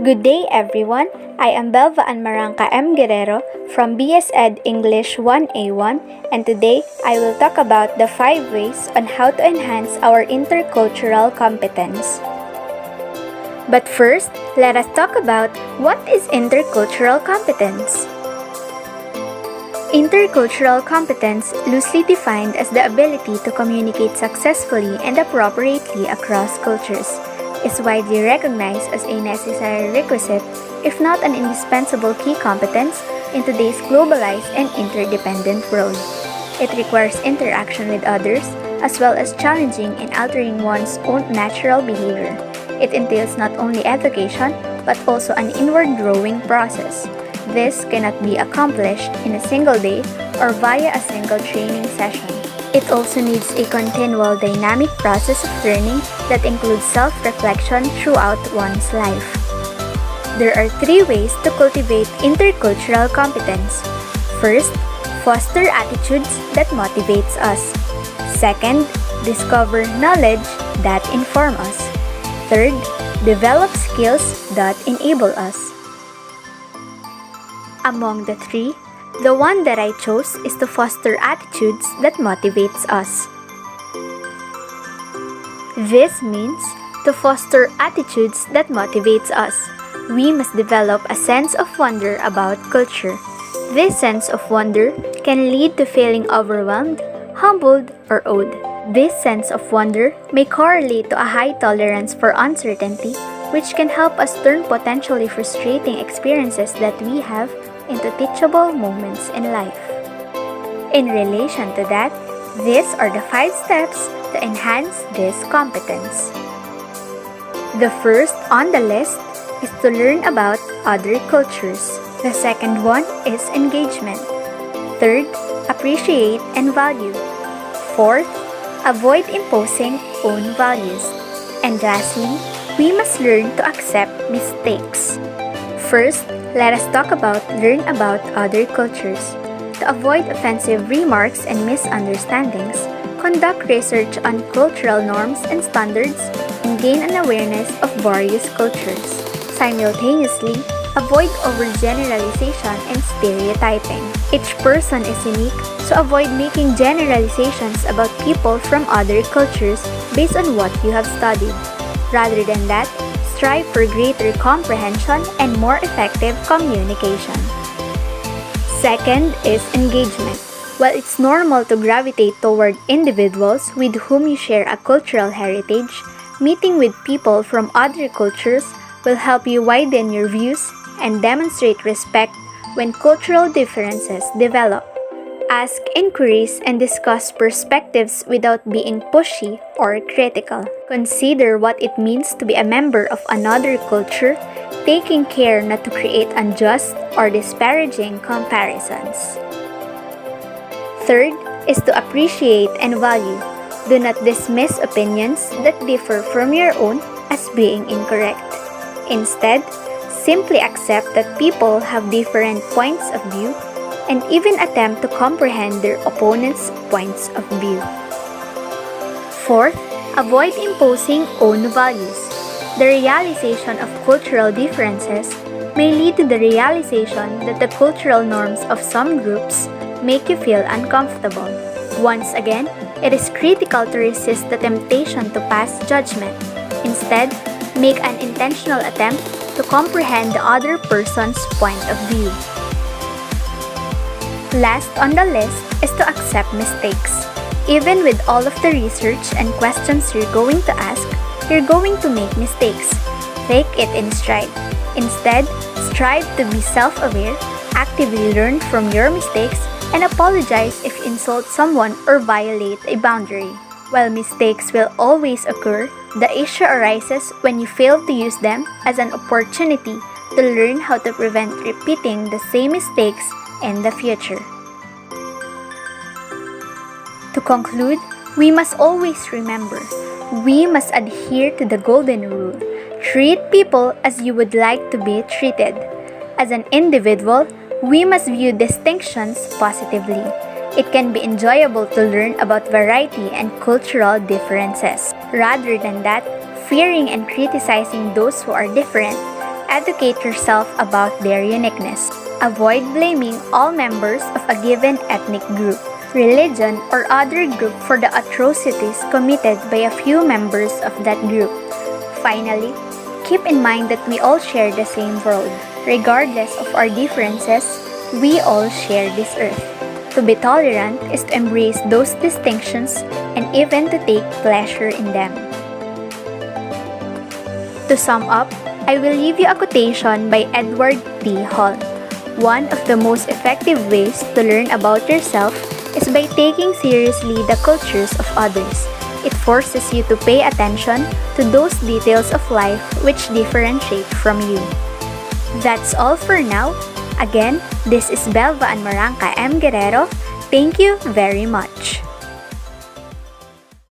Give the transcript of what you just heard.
Good day, everyone. I am Belva and Marranca M. Guerrero from BS Ed English 1A1, and today I will talk about the 5 ways on how to enhance our intercultural competence. But first, let us talk about what is intercultural competence. Intercultural competence, loosely defined as the ability to communicate successfully and appropriately across cultures, is widely recognized as a necessary requisite, if not an indispensable key competence, in today's globalized and interdependent world. It requires interaction with others, as well as challenging and altering one's own natural behavior. It entails not only education, but also an inward growing process. This cannot be accomplished in a single day or via a single training session. It also needs a continual dynamic process of learning that includes self-reflection throughout one's life. There are 3 ways to cultivate intercultural competence. First, foster attitudes that motivates us. Second, discover knowledge that inform us. Third, develop skills that enable us. Among the 3, the one that I chose is to foster attitudes that motivates us. This means to foster attitudes that motivates us, we must develop a sense of wonder about culture. This sense of wonder can lead to feeling overwhelmed, humbled, or awed. This sense of wonder may correlate to a high tolerance for uncertainty, which can help us turn potentially frustrating experiences that we have into teachable moments in life. In relation to that, these are the 5 steps to enhance this competence. The first on the list is to learn about other cultures. The second one is engagement. Third, appreciate and value. Fourth, avoid imposing own values. And lastly, we must learn to accept mistakes. First, let us learn about other cultures. To avoid offensive remarks and misunderstandings, conduct research on cultural norms and standards and gain an awareness of various cultures. Simultaneously, avoid overgeneralization and stereotyping. Each person is unique, so avoid making generalizations about people from other cultures based on what you have studied. Rather than that, strive for greater comprehension and more effective communication. Second is engagement. While it's normal to gravitate toward individuals with whom you share a cultural heritage, meeting with people from other cultures will help you widen your views and demonstrate respect when cultural differences develop. Ask inquiries and discuss perspectives without being pushy or critical. Consider what it means to be a member of another culture, taking care not to create unjust or disparaging comparisons. Third is to appreciate and value. Do not dismiss opinions that differ from your own as being incorrect. Instead, simply accept that people have different points of view and even attempt to comprehend their opponent's points of view. Fourth, avoid imposing own values. The realization of cultural differences may lead to the realization that the cultural norms of some groups make you feel uncomfortable. Once again, it is critical to resist the temptation to pass judgment. Instead, make an intentional attempt to comprehend the other person's point of view. Last on the list is to accept mistakes. Even with all of the research and questions you're going to ask, you're going to make mistakes. Take it in stride. Instead, strive to be self-aware, actively learn from your mistakes, and apologize if you insult someone or violate a boundary. While mistakes will always occur, the issue arises when you fail to use them as an opportunity to learn how to prevent repeating the same mistakes in the future. To conclude, we must always remember, we must adhere to the golden rule. Treat people as you would like to be treated. As an individual, we must view distinctions positively. It can be enjoyable to learn about variety and cultural differences. Rather than that, fearing and criticizing those who are different. Educate yourself about their uniqueness. Avoid blaming all members of a given ethnic group, religion, or other group for the atrocities committed by a few members of that group. Finally, keep in mind that we all share the same world. Regardless of our differences, we all share this earth. To be tolerant is to embrace those distinctions and even to take pleasure in them. To sum up, I will leave you a quotation by Edward T. Hall. One of the most effective ways to learn about yourself is by taking seriously the cultures of others. It forces you to pay attention to those details of life which differentiate from you. That's all for now. Again, this is Belva and Marranca M. Guerrero. Thank you very much.